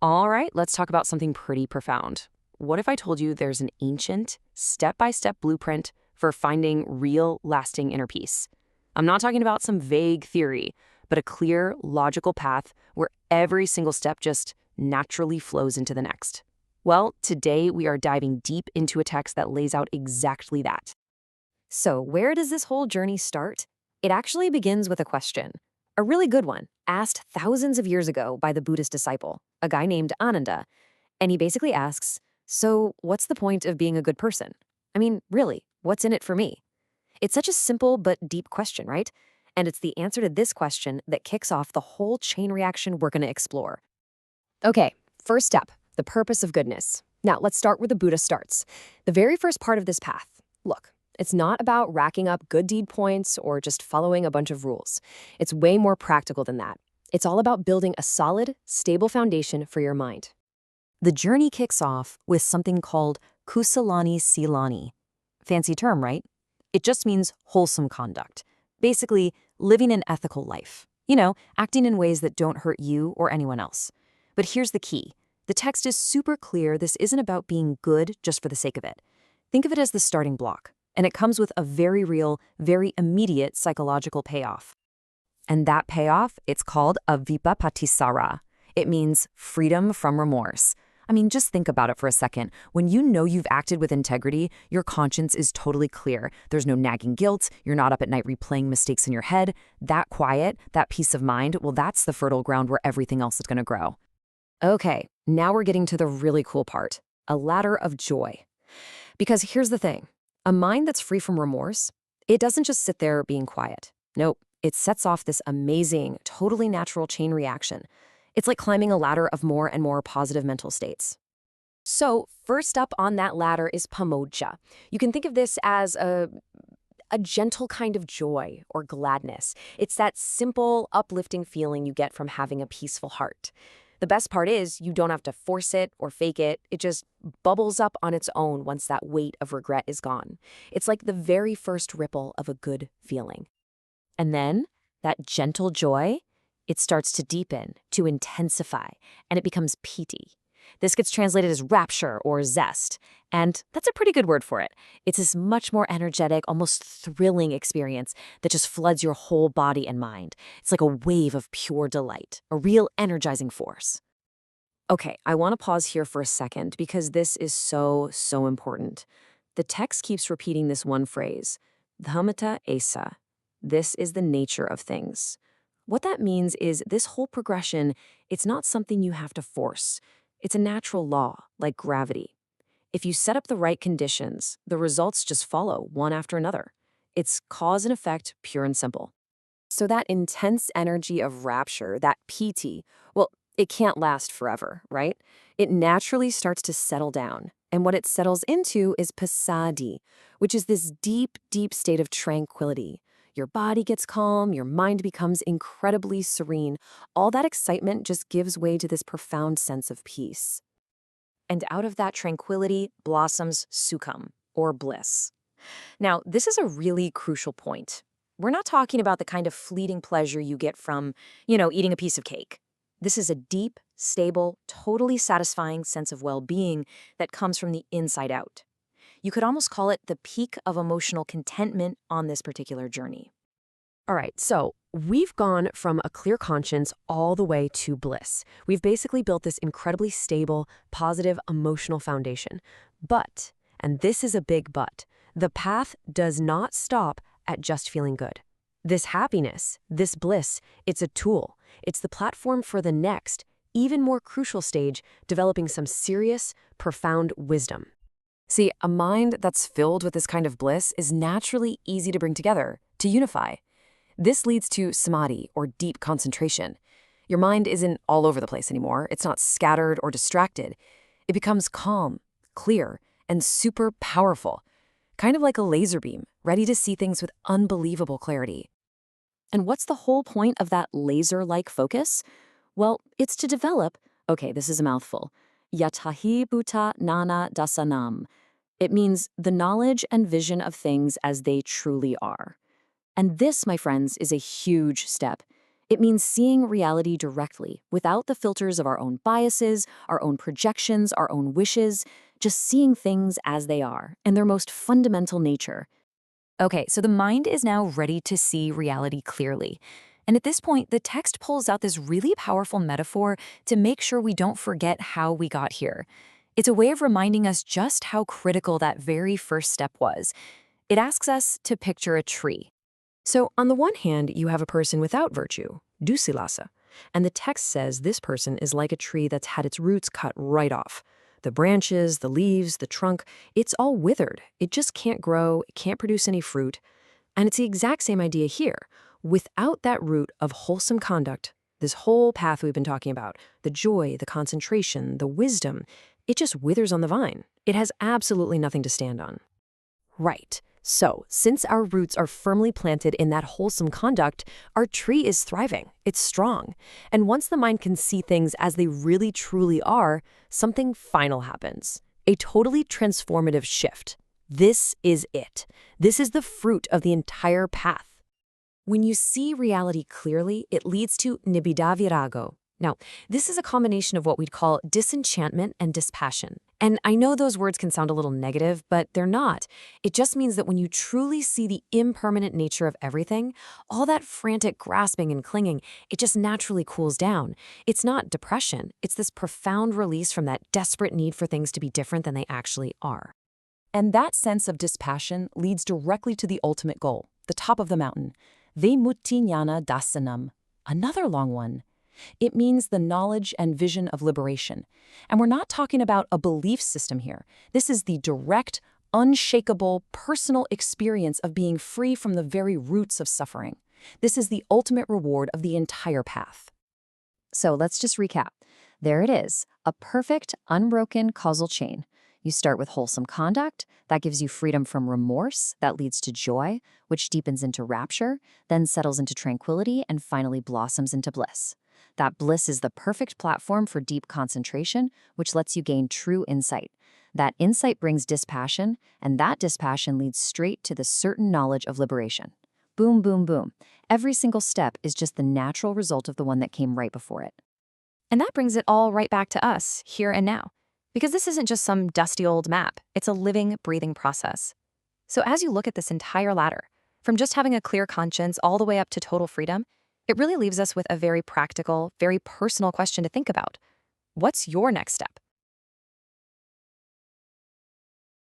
All right, let's talk about something pretty profound. What if I told you there's an ancient, step-by-step blueprint for finding real, lasting inner peace? I'm not talking about some vague theory, but a clear, logical path where every single step just naturally flows into the next. Well, today we are diving deep into a text that lays out exactly that. So, where does this whole journey start? It actually begins with a question, a really good one, asked thousands of years ago by the Buddhist disciple, a guy named Ananda. And he basically asks, so, what's the point of being a good person? I mean, really, what's in it for me? It's such a simple but deep question, right? And it's the answer to this question that kicks off the whole chain reaction we're going to explore. Okay, first step, the purpose of goodness. Now, let's start where the Buddha starts. The very first part of this path. Look, it's not about racking up good deed points or just following a bunch of rules. It's way more practical than that. It's all about building a solid, stable foundation for your mind. The journey kicks off with something called kusalani silani. Fancy term, right? It just means wholesome conduct. Basically, living an ethical life. Acting in ways that don't hurt you or anyone else. But here's the key. The text is super clear this isn't about being good just for the sake of it. Think of it as the starting block, and it comes with a very real, very immediate psychological payoff. And that payoff, it's called a vipapatisara. It means freedom from remorse. I mean, just think about it for a second. When you know you've acted with integrity, your conscience is totally clear. There's no nagging guilt. You're not up at night replaying mistakes in your head. That quiet, that peace of mind, well, that's the fertile ground where everything else is going to grow. Okay, now we're getting to the really cool part, a ladder of joy. Because here's the thing, a mind that's free from remorse, it doesn't just sit there being quiet. Nope, it sets off this amazing, totally natural chain reaction. It's like climbing a ladder of more and more positive mental states. So, first up on that ladder is pamodja. You can think of this as a gentle kind of joy or gladness. It's that simple, uplifting feeling you get from having a peaceful heart. The best part is you don't have to force it or fake it. It just bubbles up on its own once that weight of regret is gone. It's like the very first ripple of a good feeling. And then that gentle joy, it starts to deepen, to intensify, and it becomes piti. This gets translated as rapture or zest, and that's a pretty good word for it. It's this much more energetic, almost thrilling experience that just floods your whole body and mind. It's like a wave of pure delight, a real energizing force. Okay, I want to pause here for a second because this is so, so important. The text keeps repeating this one phrase, dhamata esa. This is the nature of things. What that means is this whole progression, it's not something you have to force. It's a natural law, like gravity. If you set up the right conditions, the results just follow one after another. It's cause and effect, pure and simple. So that intense energy of rapture, that piti, well, it can't last forever, right? It naturally starts to settle down. And what it settles into is passaddhi, which is this deep, deep state of tranquility. Your body gets calm, your mind becomes incredibly serene. All that excitement just gives way to this profound sense of peace. And out of that tranquility blossoms sukham, or bliss. Now, this is a really crucial point. We're not talking about the kind of fleeting pleasure you get from, eating a piece of cake. This is a deep, stable, totally satisfying sense of well-being that comes from the inside out. You could almost call it the peak of emotional contentment on this particular journey. All right, so we've gone from a clear conscience all the way to bliss. We've basically built this incredibly stable, positive, emotional foundation. But, and this is a big but, the path does not stop at just feeling good. This happiness, this bliss, it's a tool. It's the platform for the next, even more crucial stage, developing some serious, profound wisdom. See, a mind that's filled with this kind of bliss is naturally easy to bring together, to unify. This leads to samadhi, or deep concentration. Your mind isn't all over the place anymore. It's not scattered or distracted. It becomes calm, clear, and super powerful, kind of like a laser beam, ready to see things with unbelievable clarity. And what's the whole point of that laser-like focus? Well, it's to develop, okay, this is a mouthful, yatahi bhuta nana dasanam. It means the knowledge and vision of things as they truly are. And this, my friends, is a huge step. It means seeing reality directly, without the filters of our own biases, our own projections, our own wishes, just seeing things as they are, in their most fundamental nature. Okay, so the mind is now ready to see reality clearly. And at this point, the text pulls out this really powerful metaphor to make sure we don't forget how we got here. It's a way of reminding us just how critical that very first step was. It asks us to picture a tree. So, on the one hand, you have a person without virtue, dusilasa, and the text says this person is like a tree that's had its roots cut right off. The branches, the leaves, the trunk, it's all withered. It just can't grow, it can't produce any fruit. And it's the exact same idea here. Without that root of wholesome conduct, this whole path we've been talking about, the joy, the concentration, the wisdom, it just withers on the vine. It has absolutely nothing to stand on. Right. So, since our roots are firmly planted in that wholesome conduct, our tree is thriving, it's strong. And once the mind can see things as they really truly are, something final happens. A totally transformative shift. This is it. This is the fruit of the entire path. When you see reality clearly, it leads to nibbida-virago. Now, this is a combination of what we'd call disenchantment and dispassion. And I know those words can sound a little negative, but they're not. It just means that when you truly see the impermanent nature of everything, all that frantic grasping and clinging, it just naturally cools down. It's not depression. It's this profound release from that desperate need for things to be different than they actually are. And that sense of dispassion leads directly to the ultimate goal, the top of the mountain, vimutti-jnana dasanam, another long one. It means the knowledge and vision of liberation. And we're not talking about a belief system here. This is the direct, unshakable, personal experience of being free from the very roots of suffering. This is the ultimate reward of the entire path. So let's just recap. There it is, a perfect, unbroken causal chain. You start with wholesome conduct, that gives you freedom from remorse, that leads to joy, which deepens into rapture, then settles into tranquility, and finally blossoms into bliss. That bliss is the perfect platform for deep concentration, which lets you gain true insight. That insight brings dispassion, and that dispassion leads straight to the certain knowledge of liberation. Boom, boom, boom. Every single step is just the natural result of the one that came right before it. And that brings it all right back to us, here and now. Because this isn't just some dusty old map, it's a living, breathing process. So as you look at this entire ladder, from just having a clear conscience all the way up to total freedom, it really leaves us with a very practical, very personal question to think about. What's your next step?